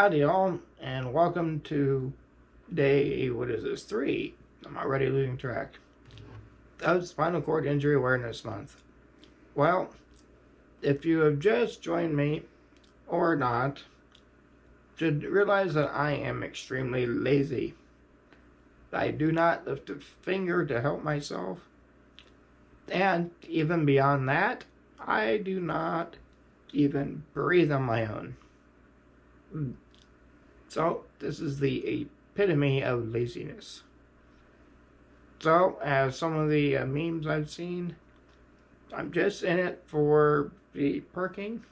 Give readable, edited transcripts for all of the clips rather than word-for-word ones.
Howdy all, and welcome to day, 3 I'm already losing track, of Spinal Cord Injury Awareness Month. Well, if you have just joined me, or not, should realize that I am extremely lazy. I do not lift a finger to help myself, and even beyond that, I do not even breathe on my own. So, this is the epitome of laziness. So, as some of the memes I've seen, I'm just in it for the parking.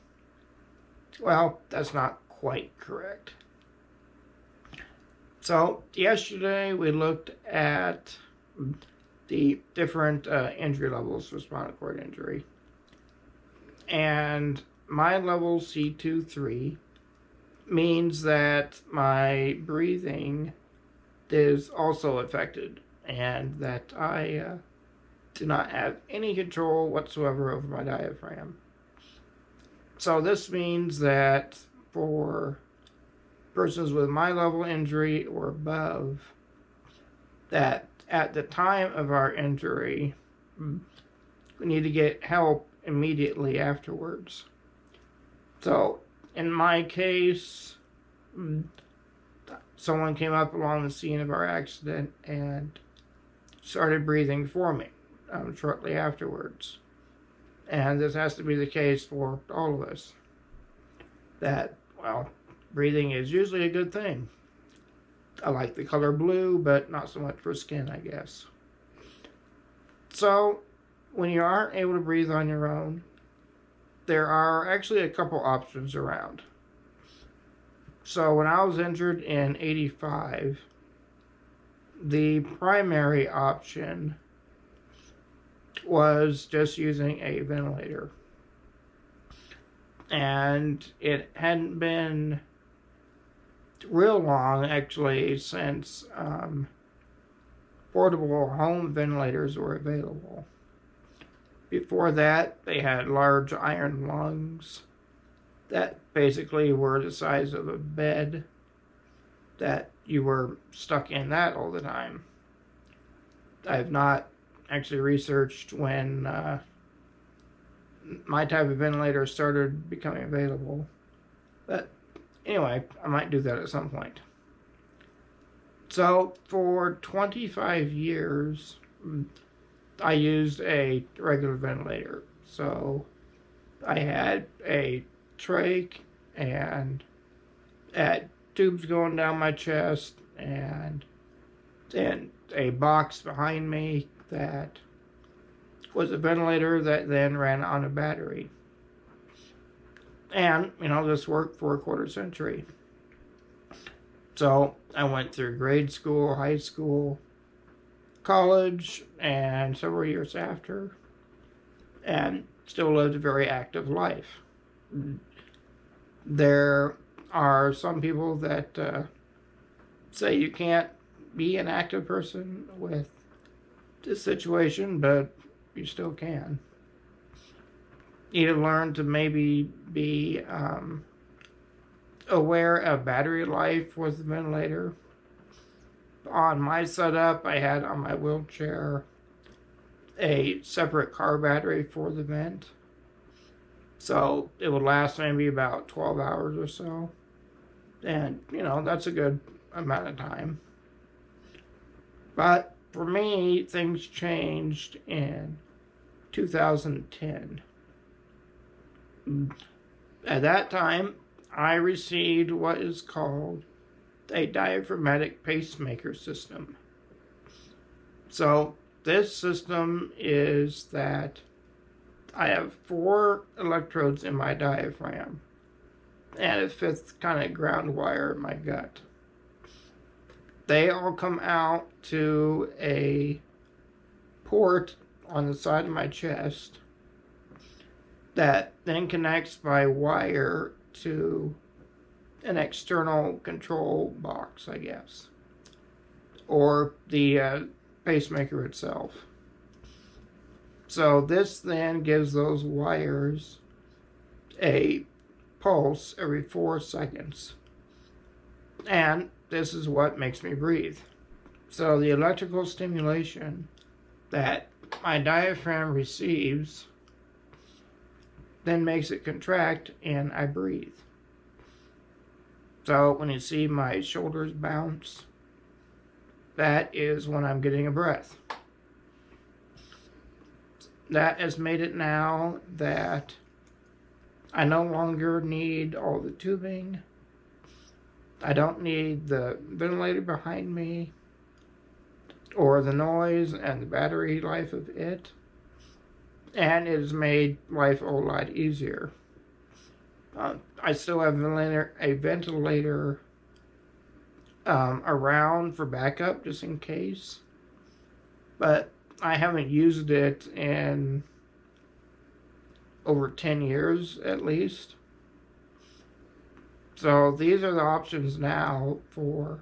Well, that's not quite correct. So, yesterday we looked at the different injury levels for spinal cord injury. And my level C2-3 means that my breathing is also affected and that I do not have any control whatsoever over my diaphragm. So this means that for persons with my level injury or above, that at the time of our injury, we need to get help immediately afterwards. So in my case, someone came up along the scene of our accident and started breathing for me shortly afterwards. And this has to be the case for all of us. That, well, breathing is usually a good thing. I like the color blue, but not so much for skin, I guess. So, when you aren't able to breathe on your own, there are actually a couple options around. So when I was injured in 85, the primary option was just using a ventilator. And it hadn't been real long, actually, since portable home ventilators were available. Before that, they had large iron lungs that basically were the size of a bed, that you were stuck in that all the time. I have not actually researched when my type of ventilator started becoming available. But anyway, I might do that at some point. So for 25 years, I used a regular ventilator. So I had a trach and had tubes going down my chest and then a box behind me that was a ventilator that then ran on a battery. And, this worked for a quarter century. So I went through grade school, high school, college, and several years after, and still lived a very active life. There are some people that say you can't be an active person with this situation, but you still can. You need to learn to maybe be aware of battery life with the ventilator. On my setup, I had on my wheelchair a separate car battery for the vent. So it would last maybe about 12 hours or so. And, that's a good amount of time. But for me, things changed in 2010. At that time, I received what is called a diaphragmatic pacemaker system. So this system is that I have 4 electrodes in my diaphragm and a 5th kind of ground wire in my gut. They all come out to a port on the side of my chest that then connects by wire to an external control box, I guess, or the pacemaker itself. So this then gives those wires a pulse every 4 seconds. And this is what makes me breathe. So the electrical stimulation that my diaphragm receives then makes it contract and I breathe. So when you see my shoulders bounce, that is when I'm getting a breath. That has made it now that I no longer need all the tubing. I don't need the ventilator behind me or the noise and the battery life of it. And it has made life a whole lot easier. I still have a ventilator around for backup just in case, but I haven't used it in over 10 years at least. So these are the options now for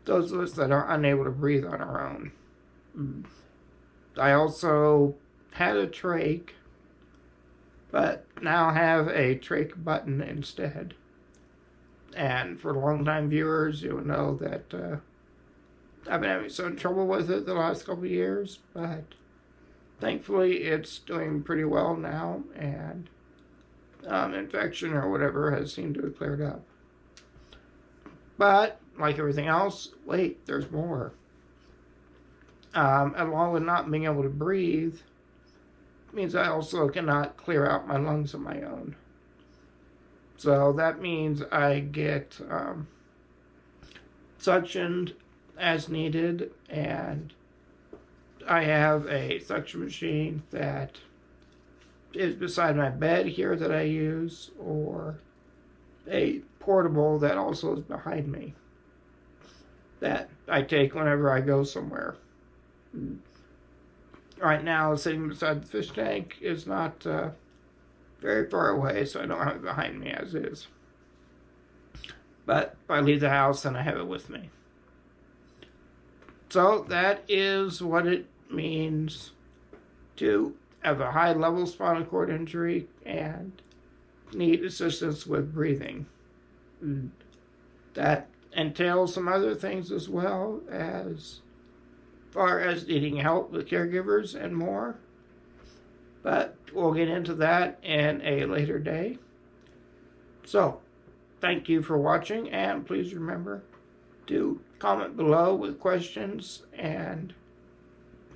those of us that are unable to breathe on our own. I also had a trach, but now have a trach button instead. And for long-time viewers, you'll know that I've been having some trouble with it the last couple of years, but thankfully it's doing pretty well now, and infection or whatever has seemed to have cleared up. But like everything else, wait, there's more. Along with not being able to breathe, means I also cannot clear out my lungs on my own. So that means I get suctioned as needed, and I have a suction machine that is beside my bed here that I use, or a portable that also is behind me that I take whenever I go somewhere. Right now, sitting beside the fish tank is not very far away, so I don't have it behind me as is. But if I leave the house, then I have it with me. So that is what it means to have a high-level spinal cord injury and need assistance with breathing. That entails some other things as well, as far as needing help with caregivers and more. But we'll get into that in a later day. So, thank you for watching, and please remember to comment below with questions, and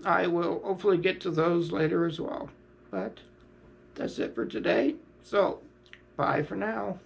I will hopefully get to those later as well. But that's it for today. So, bye for now.